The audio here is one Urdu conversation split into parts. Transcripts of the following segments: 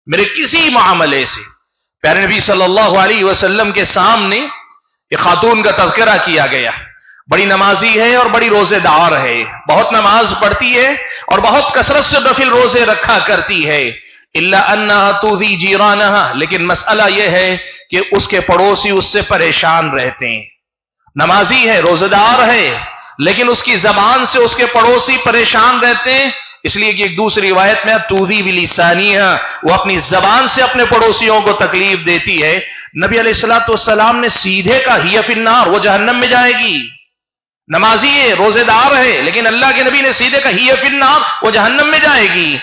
میرے کسی معاملے سے. پیارے نبی صلی اللہ علیہ وسلم کے سامنے ایک خاتون کا تذکرہ کیا گیا. بڑی نمازی ہے اور بڑی روزے دار ہے, بہت نماز پڑھتی ہے اور بہت کثرت سے نفل روزے رکھا کرتی ہے. الا انها تؤذي جيرانها, لیکن مسئلہ یہ ہے کہ اس کے پڑوسی اس سے پریشان رہتے ہیں. نمازی ہے, روزے دار ہے, لیکن اس کی زبان سے اس کے پڑوسی پریشان رہتے ہیں, اس لیے کہ ایک دوسری روایت میں تؤذي بلسانها, وہ اپنی زبان سے اپنے پڑوسیوں کو تکلیف دیتی ہے. نبی علیہ الصلوۃ والسلام نے سیدھے کہا ہی فی النار, وہ جہنم میں جائے گی. نمازی ہے, روزے دار ہے, لیکن اللہ کے نبی نے سیدھے کہا ہی فی النار, وہ جہنم میں جائے گی.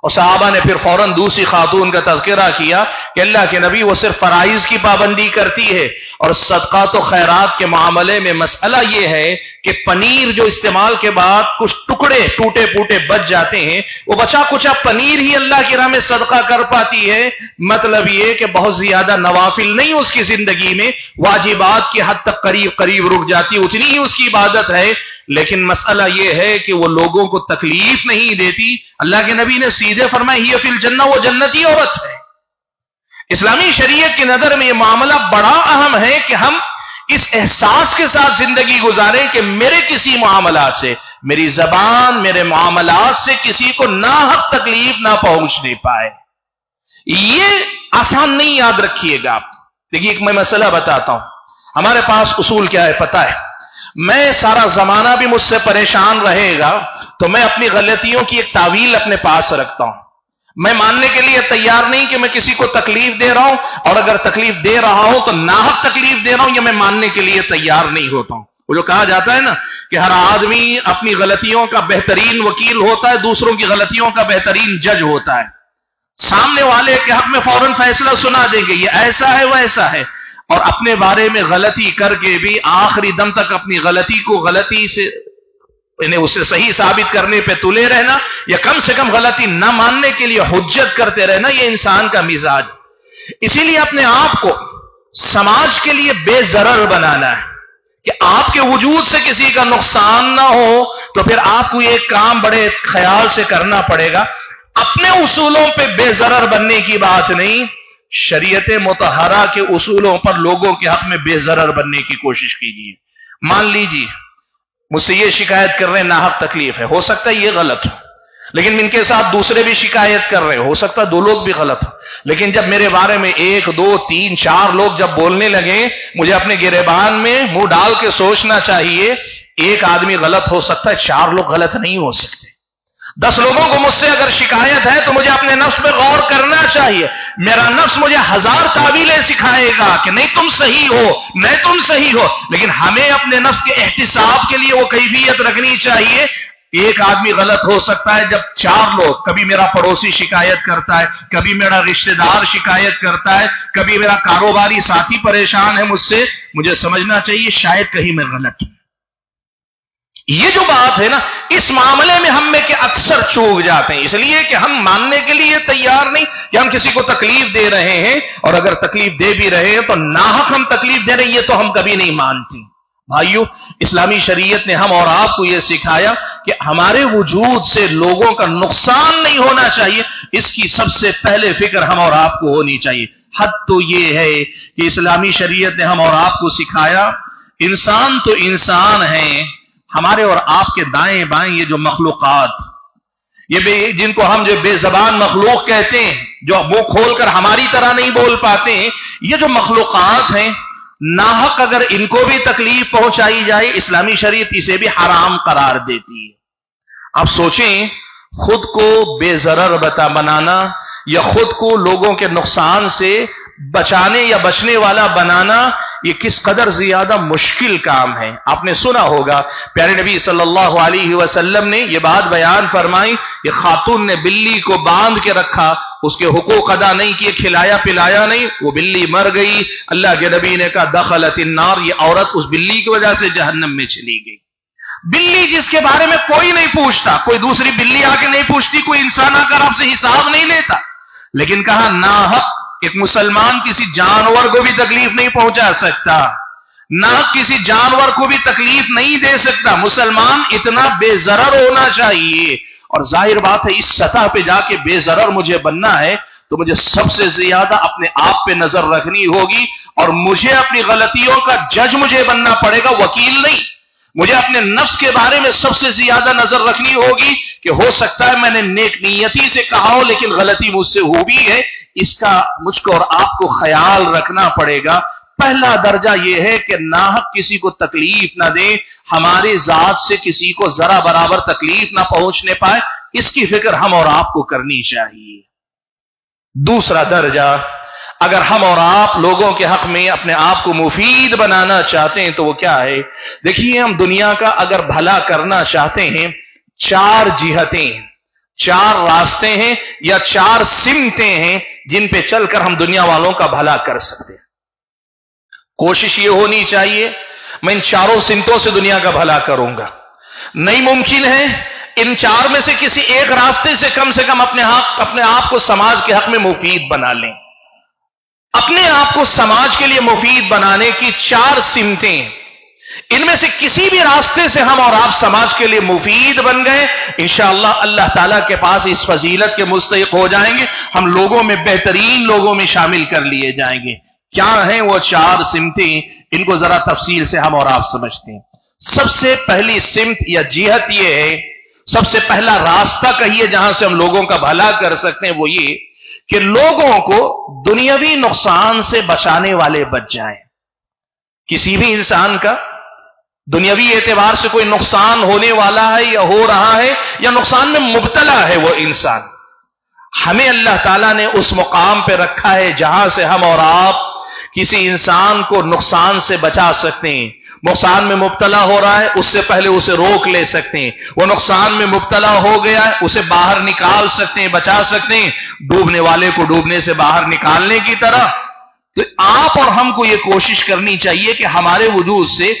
اور صحابہ نے پھر فوراً دوسری خاتون کا تذکرہ کیا کہ اللہ کے نبی وہ صرف فرائض کی پابندی کرتی ہے, اور صدقات و خیرات کے معاملے میں مسئلہ یہ ہے کہ پنیر جو استعمال کے بعد کچھ ٹکڑے ٹوٹے پوٹے بچ جاتے ہیں, وہ بچا کچا پنیر ہی اللہ کی راہ میں صدقہ کر پاتی ہے. مطلب یہ کہ بہت زیادہ نوافل نہیں اس کی زندگی میں, واجبات کی حد تک قریب قریب رک جاتی, اتنی ہی اس کی عبادت ہے, لیکن مسئلہ یہ ہے کہ وہ لوگوں کو تکلیف نہیں دیتی. اللہ کے نبی نے سیدھے فرمایا ہی فی الجنہ, وہ جنتی عورت ہے. اسلامی شریعت کی نظر میں یہ معاملہ بڑا اہم ہے کہ ہم اس احساس کے ساتھ زندگی گزاریں کہ میرے کسی معاملات سے, میری زبان, میرے معاملات سے کسی کو ناحق تکلیف نہ پہنچنے پائے. یہ آسان نہیں, یاد رکھیے گا آپ. دیکھیے ایک میں مسئلہ بتاتا ہوں. ہمارے پاس اصول کیا ہے پتہ ہے؟ میں سارا زمانہ بھی مجھ سے پریشان رہے گا تو میں اپنی غلطیوں کی ایک تعویل اپنے پاس رکھتا ہوں. میں ماننے کے لیے تیار نہیں کہ میں کسی کو تکلیف دے رہا ہوں, اور اگر تکلیف دے رہا ہوں تو ناحق تکلیف دے رہا ہوں, یہ میں ماننے کے لیے تیار نہیں ہوتا ہوں. وہ جو کہا جاتا ہے نا کہ ہر آدمی اپنی غلطیوں کا بہترین وکیل ہوتا ہے, دوسروں کی غلطیوں کا بہترین جج ہوتا ہے. سامنے والے کے حق میں فوراً فیصلہ سنا دیں گے, یہ ایسا ہے وہ ایسا ہے, اور اپنے بارے میں غلطی کر کے بھی آخری دم تک اپنی غلطی کو غلطی سے اسے صحیح ثابت کرنے پہ تلے رہنا, یا کم سے کم غلطی نہ ماننے کے لیے حجت کرتے رہنا, یہ انسان کا مزاج. اسی لیے اپنے آپ کو سماج کے لیے بے ضرر بنانا ہے کہ آپ کے وجود سے کسی کا نقصان نہ ہو, تو پھر آپ کو ایک کام بڑے خیال سے کرنا پڑے گا. اپنے اصولوں پہ بے ضرر بننے کی بات نہیں, شریعت مطہرہ کے اصولوں پر لوگوں کے حق میں بے ضرر بننے کی کوشش کیجیے. مان لیجیے مجھ سے یہ شکایت کر رہے ہیں ناحق تکلیف ہے, ہو سکتا ہے یہ غلط ہو, لیکن ان کے ساتھ دوسرے بھی شکایت کر رہے ہیں, ہو سکتا ہے دو لوگ بھی غلط ہو. لیکن جب میرے بارے میں 1 2 3 4 لوگ جب بولنے لگے, مجھے اپنے گریبان میں منہ ڈال کے سوچنا چاہیے, ایک آدمی غلط ہو سکتا ہے, 4 لوگ غلط نہیں ہو سکتے. 10 لوگوں کو مجھ سے اگر شکایت ہے تو مجھے اپنے نفس پہ غور کرنا چاہیے. میرا نفس مجھے 1000 تعویلیں سکھائے گا کہ نہیں تم صحیح ہو, نہیں تم صحیح ہو, لیکن ہمیں اپنے نفس کے احتساب کے لیے وہ کیفیت رکھنی چاہیے. ایک آدمی غلط ہو سکتا ہے جب 4 لوگ, کبھی میرا پڑوسی شکایت کرتا ہے, کبھی میرا رشتہ دار شکایت کرتا ہے, کبھی میرا کاروباری ساتھی پریشان ہے مجھ سے, مجھے سمجھنا چاہیے شاید کہیں میں غلط ہوں. یہ جو بات ہے نا, اس معاملے میں ہم میں کہ اکثر چوک جاتے ہیں, اس لیے کہ ہم ماننے کے لیے تیار نہیں کہ ہم کسی کو تکلیف دے رہے ہیں, اور اگر تکلیف دے بھی رہے ہیں تو ناحق ہم تکلیف دے رہے ہیں, یہ تو ہم کبھی نہیں مانتی. بھائیو, اسلامی شریعت نے ہم اور آپ کو یہ سکھایا کہ ہمارے وجود سے لوگوں کا نقصان نہیں ہونا چاہیے, اس کی سب سے پہلے فکر ہم اور آپ کو ہونی چاہیے. حد تو یہ ہے کہ اسلامی شریعت نے ہم اور آپ کو سکھایا, انسان تو انسان ہیں, ہمارے اور آپ کے دائیں بائیں یہ جو مخلوقات, یہ جن کو ہم جو بے زبان مخلوق کہتے ہیں, جو منہ کھول کر ہماری طرح نہیں بول پاتے ہیں, یہ جو مخلوقات ہیں, ناحق اگر ان کو بھی تکلیف پہنچائی جائے, اسلامی شریعت اسے بھی حرام قرار دیتی ہے. آپ سوچیں, خود کو بے ضرر بنانا یا خود کو لوگوں کے نقصان سے بچانے یا بچنے والا بنانا, یہ کس قدر زیادہ مشکل کام ہے. آپ نے سنا ہوگا پیارے نبی صلی اللہ علیہ وسلم نے یہ بات بیان فرمائی, یہ خاتون نے بلی کو باندھ کے رکھا, اس کے حقوق ادا نہیں کیے, کھلایا پلایا نہیں, وہ بلی مر گئی. اللہ کے نبی نے کہا دخلت النار, یہ عورت اس بلی کی وجہ سے جہنم میں چلی گئی. بلی جس کے بارے میں کوئی نہیں پوچھتا, کوئی دوسری بلی آ کے نہیں پوچھتی, کوئی انسان آ کر آپ سے حساب نہیں لیتا, لیکن کہا ناحق ایک مسلمان کسی جانور کو بھی تکلیف نہیں پہنچا سکتا, نہ کسی جانور کو بھی تکلیف نہیں دے سکتا. مسلمان اتنا بے ضرر ہونا چاہیے, اور ظاہر بات ہے اس سطح پہ جا کے بے ضرر مجھے بننا ہے تو مجھے سب سے زیادہ اپنے آپ پہ نظر رکھنی ہوگی اور مجھے اپنی غلطیوں کا جج مجھے بننا پڑے گا، وکیل نہیں۔ مجھے اپنے نفس کے بارے میں سب سے زیادہ نظر رکھنی ہوگی کہ ہو سکتا ہے میں نے نیک نیتی سے کہا ہو لیکن غلطی مجھ سے ہوئی ہے، اس کا مجھ کو اور آپ کو خیال رکھنا پڑے گا۔ پہلا درجہ یہ ہے کہ ناحق کسی کو تکلیف نہ دیں، ہماری ذات سے کسی کو ذرا برابر تکلیف نہ پہنچنے پائے، اس کی فکر ہم اور آپ کو کرنی چاہیے۔ دوسرا درجہ، اگر ہم اور آپ لوگوں کے حق میں اپنے آپ کو مفید بنانا چاہتے ہیں تو وہ کیا ہے؟ دیکھیے، ہم دنیا کا اگر بھلا کرنا چاہتے ہیں، چار جہتیں، چار راستے ہیں یا چار سمتیں ہیں جن پہ چل کر ہم دنیا والوں کا بھلا کر سکتے ہیں۔ کوشش یہ ہونی چاہیے میں ان چاروں سمتوں سے دنیا کا بھلا کروں گا۔ نہیں ممکن ہے ان چار میں سے کسی ایک راستے سے کم اپنے آپ کو سماج کے حق میں مفید بنا لیں۔ اپنے آپ کو سماج کے لیے مفید بنانے کی چار سمتیں، ان میں سے کسی بھی راستے سے ہم اور آپ سماج کے لیے مفید بن گئے، انشاءاللہ اللہ تعالیٰ کے پاس اس فضیلت کے مستحق ہو جائیں گے، ہم لوگوں میں بہترین لوگوں میں شامل کر لیے جائیں گے۔ کیا ہیں وہ چار سمتیں؟ ان کو ذرا تفصیل سے ہم اور آپ سمجھتے ہیں۔ سب سے پہلی سمت یا جہت یہ ہے، سب سے پہلا راستہ کہیے جہاں سے ہم لوگوں کا بھلا کر سکتے ہیں، وہ یہ کہ لوگوں کو دنیاوی نقصان سے بچانے والے بچ جائیں۔ کسی بھی انسان کا دنیاوی اعتبار سے کوئی نقصان ہونے والا ہے یا ہو رہا ہے یا نقصان میں مبتلا ہے وہ انسان، ہمیں اللہ تعالیٰ نے اس مقام پہ رکھا ہے جہاں سے ہم اور آپ کسی انسان کو نقصان سے بچا سکتے ہیں۔ نقصان میں مبتلا ہو رہا ہے، اس سے پہلے اسے روک لے سکتے ہیں۔ وہ نقصان میں مبتلا ہو گیا ہے، اسے باہر نکال سکتے ہیں، بچا سکتے ہیں، ڈوبنے والے کو ڈوبنے سے باہر نکالنے کی طرح۔ تو آپ اور ہم کو یہ کوشش کرنی چاہیے کہ ہمارے وجود سے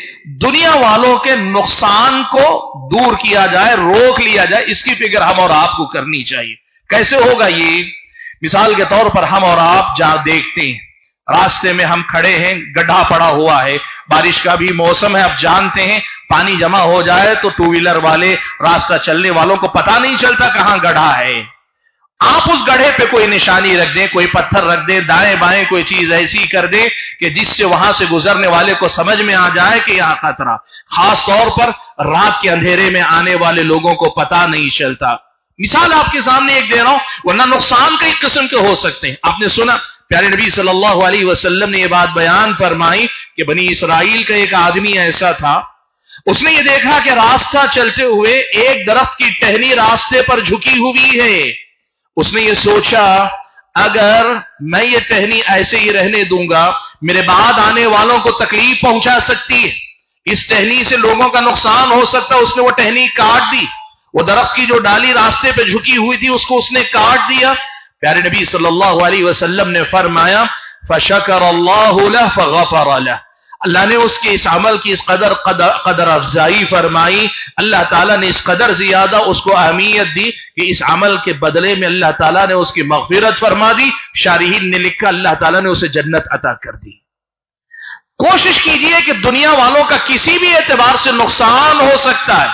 دنیا والوں کے نقصان کو دور کیا جائے، روک لیا جائے، اس کی فکر ہم اور آپ کو کرنی چاہیے۔ کیسے ہوگا یہ؟ مثال کے طور پر ہم اور آپ دیکھتے ہیں راستے میں ہم کھڑے ہیں، گڈھا پڑا ہوا ہے، بارش کا بھی موسم ہے، اب جانتے ہیں پانی جمع ہو جائے تو ٹو ویلر والے، راستہ چلنے والوں کو پتہ نہیں چلتا کہاں گڈھا ہے۔ آپ اس گڑھے پہ کوئی نشانی رکھ دیں، کوئی پتھر رکھ دیں، دائیں بائیں کوئی چیز ایسی کر دیں کہ جس سے وہاں سے گزرنے والے کو سمجھ میں آ جائے کہ یہاں خطرہ۔ خاص طور پر رات کے اندھیرے میں آنے والے لوگوں کو پتہ نہیں چلتا۔ مثال آپ کے سامنے ایک دے رہا ہوں، ورنہ نقصان کئی قسم کے ہو سکتے ہیں۔ آپ نے سنا پیارے نبی صلی اللہ علیہ وسلم نے یہ بات بیان فرمائی کہ بنی اسرائیل کا ایک آدمی ایسا تھا، اس نے یہ دیکھا کہ راستہ چلتے ہوئے ایک درخت کی ٹہنی راستے پر جھکی ہوئی ہے۔ اس نے یہ سوچا اگر میں یہ ٹہنی ایسے ہی رہنے دوں گا میرے بعد آنے والوں کو تکلیف پہنچا سکتی ہے، اس ٹہنی سے لوگوں کا نقصان ہو سکتا ہے۔ اس نے وہ ٹہنی کاٹ دی، وہ درخت کی جو ڈالی راستے پہ جھکی ہوئی تھی اس کو اس نے کاٹ دیا۔ پیارے نبی صلی اللہ علیہ وسلم نے فرمایا فشکر اللہ لہ فغفر لہ، اللہ نے اس کے اس عمل کی اس قدر افزائی فرمائی، اللہ تعالیٰ نے اس قدر زیادہ اس کو اہمیت دی کہ اس عمل کے بدلے میں اللہ تعالیٰ نے اس کی مغفرت فرما دی۔ شارحین نے لکھا اللہ تعالیٰ نے اسے جنت عطا کر دی۔ کوشش کیجئے کہ دنیا والوں کا کسی بھی اعتبار سے نقصان ہو سکتا ہے،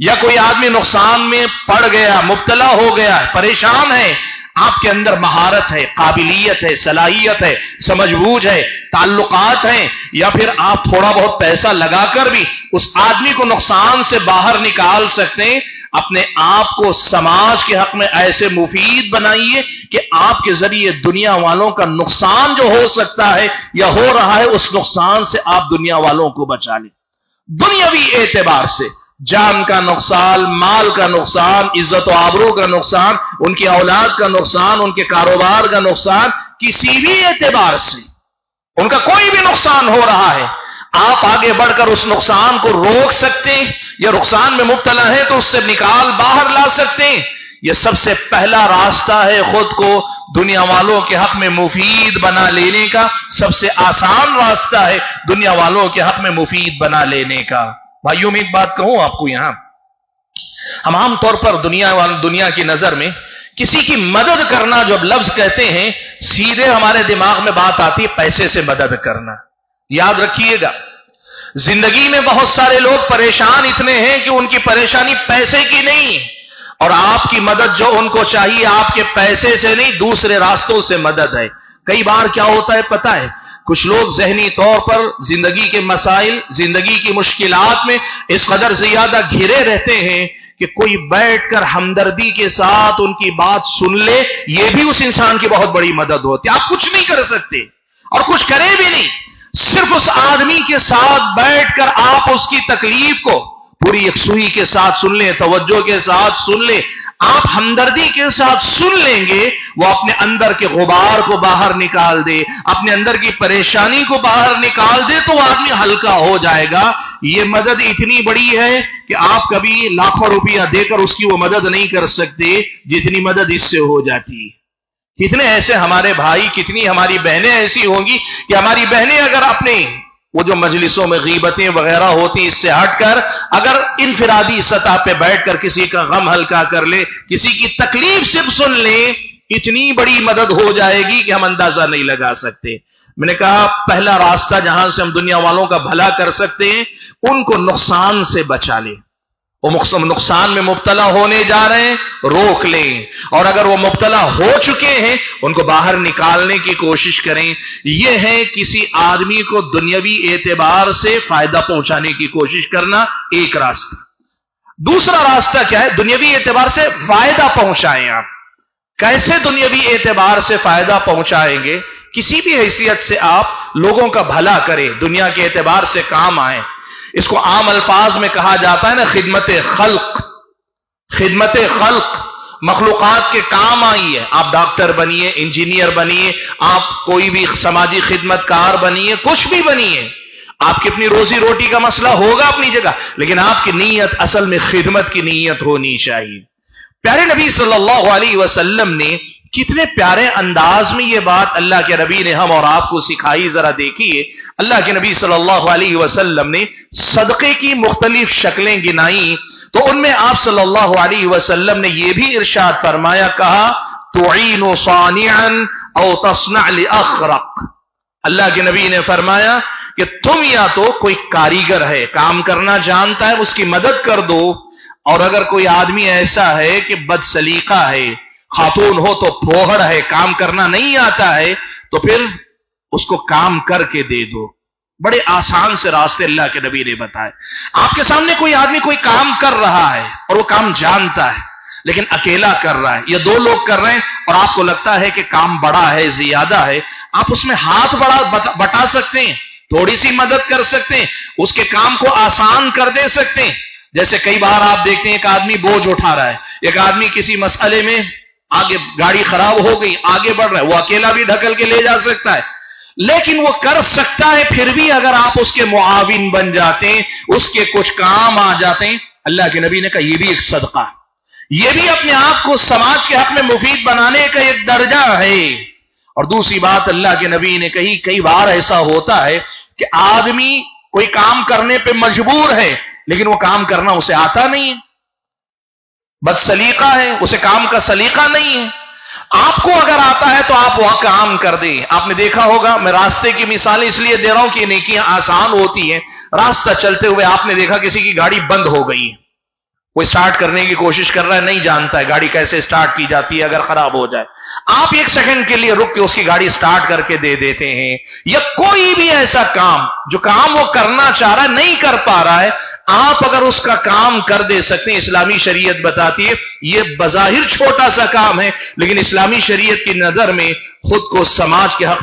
یا کوئی آدمی نقصان میں پڑ گیا، مبتلا ہو گیا، پریشان ہے، آپ کے اندر مہارت ہے، قابلیت ہے، صلاحیت ہے، سمجھ بوجھ ہے، تعلقات ہیں، یا پھر آپ تھوڑا بہت پیسہ لگا کر بھی اس آدمی کو نقصان سے باہر نکال سکتے ہیں۔ اپنے آپ کو سماج کے حق میں ایسے مفید بنائیے کہ آپ کے ذریعے دنیا والوں کا نقصان جو ہو سکتا ہے یا ہو رہا ہے اس نقصان سے آپ دنیا والوں کو بچا لیں۔ دنیاوی اعتبار سے جان کا نقصان، مال کا نقصان، عزت و آبرو کا نقصان، ان کی اولاد کا نقصان، ان کے کاروبار کا نقصان، کسی بھی اعتبار سے ان کا کوئی بھی نقصان ہو رہا ہے، آپ آگے بڑھ کر اس نقصان کو روک سکتے ہیں، یا نقصان میں مبتلا ہے تو اس سے نکال باہر لا سکتے ہیں۔ یہ سب سے پہلا راستہ ہے خود کو دنیا والوں کے حق میں مفید بنا لینے کا، سب سے آسان راستہ ہے دنیا والوں کے حق میں مفید بنا لینے کا۔ بھائیوں میں ایک بات کہوں آپ کو، یہاں ہم عام طور پر دنیا کی نظر میں کسی کی مدد کرنا جب لفظ کہتے ہیں سیدھے ہمارے دماغ میں بات آتی ہے پیسے سے مدد کرنا۔ یاد رکھیے گا زندگی میں بہت سارے لوگ پریشان اتنے ہیں کہ ان کی پریشانی پیسے کی نہیں، اور آپ کی مدد جو ان کو چاہیے آپ کے پیسے سے نہیں دوسرے راستوں سے مدد ہے. کئی بار کیا ہوتا ہے پتہ ہے، کچھ لوگ ذہنی طور پر زندگی کے مسائل، زندگی کی مشکلات میں اس قدر زیادہ گھرے رہتے ہیں کہ کوئی بیٹھ کر ہمدردی کے ساتھ ان کی بات سن لے، یہ بھی اس انسان کی بہت بڑی مدد ہوتی ہے. آپ کچھ نہیں کر سکتے اور کچھ کریں بھی نہیں، صرف اس آدمی کے ساتھ بیٹھ کر آپ اس کی تکلیف کو پوری یکسوئی کے ساتھ سن لیں، توجہ کے ساتھ سن لیں، آپ ہمدردی کے ساتھ سن لیں گے، وہ اپنے اندر کے غبار کو باہر نکال دے، اپنے اندر کی پریشانی کو باہر نکال دے تو وہ آدمی ہلکا ہو جائے گا. یہ مدد اتنی بڑی ہے کہ آپ کبھی لاکھوں روپیہ دے کر اس کی وہ مدد نہیں کر سکتے جتنی مدد اس سے ہو جاتی. کتنے ایسے ہمارے بھائی، کتنی ہماری بہنیں ایسی ہوں گی کہ ہماری بہنیں اگر اپنے وہ جو مجلسوں میں غیبتیں وغیرہ ہوتی اس سے ہٹ کر اگر انفرادی سطح پہ بیٹھ کر کسی کا غم ہلکا کر لے، کسی کی تکلیف صرف سن لے، اتنی بڑی مدد ہو جائے گی کہ ہم اندازہ نہیں لگا سکتے. میں نے کہا پہلا راستہ جہاں سے ہم دنیا والوں کا بھلا کر سکتے ہیں، ان کو نقصان سے بچا لیں. وہ نقصان میں مبتلا ہونے جا رہے ہیں، روک لیں، اور اگر وہ مبتلا ہو چکے ہیں ان کو باہر نکالنے کی کوشش کریں. یہ ہے کسی آدمی کو دنیاوی اعتبار سے فائدہ پہنچانے کی کوشش کرنا ایک راستہ. دوسرا راستہ کیا ہے؟ دنیاوی اعتبار سے فائدہ پہنچائیں. آپ کیسے دنیاوی اعتبار سے فائدہ پہنچائیں گے؟ کسی بھی حیثیت سے آپ لوگوں کا بھلا کریں، دنیا کے اعتبار سے کام آئیں. اس کو عام الفاظ میں کہا جاتا ہے نا خدمت خلق. خدمت خلق، مخلوقات کے کام آئی ہے. آپ ڈاکٹر بنیے، انجینئر بنیے، آپ کوئی بھی سماجی خدمت کار بنیے، کچھ بھی بنیے، آپ کی اپنی روزی روٹی کا مسئلہ ہوگا اپنی جگہ، لیکن آپ کی نیت اصل میں خدمت کی نیت ہونی چاہیے. پیارے نبی صلی اللہ علیہ وسلم نے کتنے پیارے انداز میں یہ بات اللہ کے نبی نے ہم اور آپ کو سکھائی. ذرا دیکھیے، اللہ کے نبی صلی اللہ علیہ وسلم نے صدقے کی مختلف شکلیں گنائیں تو ان میں آپ صلی اللہ علیہ وسلم نے یہ بھی ارشاد فرمایا، کہا تعین صانعا او تصنع لاخرق. اللہ کے نبی نے فرمایا کہ تم یا تو کوئی کاریگر ہے، کام کرنا جانتا ہے، اس کی مدد کر دو، اور اگر کوئی آدمی ایسا ہے کہ بد سلیقہ ہے، خاتون ہو تو پھوہڑ ہے، کام کرنا نہیں آتا ہے، تو پھر اس کو کام کر کے دے دو. بڑے آسان سے راستے اللہ کے نبی نے بتائے. آپ کے سامنے کوئی آدمی کوئی کام کر رہا ہے اور وہ کام جانتا ہے لیکن اکیلا کر رہا ہے یا دو لوگ کر رہے ہیں اور آپ کو لگتا ہے کہ کام بڑا ہے، زیادہ ہے، آپ اس میں ہاتھ بٹا سکتے ہیں، تھوڑی سی مدد کر سکتے ہیں، اس کے کام کو آسان کر دے سکتے ہیں. جیسے کئی بار آپ دیکھتے ہیں ایک آدمی بوجھ اٹھا رہا ہے، ایک آدمی کسی مسئلے میں آگے گاڑی خراب ہو گئی، آگے بڑھ رہا ہے، وہ اکیلا بھی ڈھکل کے لے جا سکتا ہے، لیکن وہ کر سکتا ہے. پھر بھی اگر آپ اس کے معاون بن جاتے ہیں، اس کے کچھ کام آ جاتے ہیں، اللہ کے نبی نے کہا یہ بھی ایک صدقہ، یہ بھی اپنے آپ کو سماج کے حق میں مفید بنانے کا ایک درجہ ہے. اور دوسری بات اللہ کے نبی نے کہی، کئی بار ایسا ہوتا ہے کہ آدمی کوئی کام کرنے پہ مجبور ہے لیکن وہ کام کرنا اسے آتا نہیں ہے، بد سلیقہ ہے، اسے کام کا سلیقہ نہیں ہے. آپ کو اگر آتا ہے تو آپ وہ کام کر دیں. آپ نے دیکھا ہوگا، میں راستے کی مثال اس لیے دے رہا ہوں کہ نیکیاں آسان ہوتی ہیں. راستہ چلتے ہوئے آپ نے دیکھا کسی کی گاڑی بند ہو گئی، کوئی سٹارٹ کرنے کی کوشش کر رہا ہے، نہیں جانتا ہے گاڑی کیسے سٹارٹ کی جاتی ہے اگر خراب ہو جائے. آپ ایک سیکنڈ کے لیے رک کے اس کی گاڑی سٹارٹ کر کے دے دیتے ہیں. یا کوئی بھی ایسا کام جو کام وہ کرنا چاہ رہا ہے نہیں کر پا رہا ہے، آپ اگر اس کا کام کر دے سکتے ہیں. اسلامی شریعت بتاتی ہے یہ بظاہر چھوٹا سا کام ہے لیکن اسلامی شریعت کی نظر میں خود کو سماج کے حق میں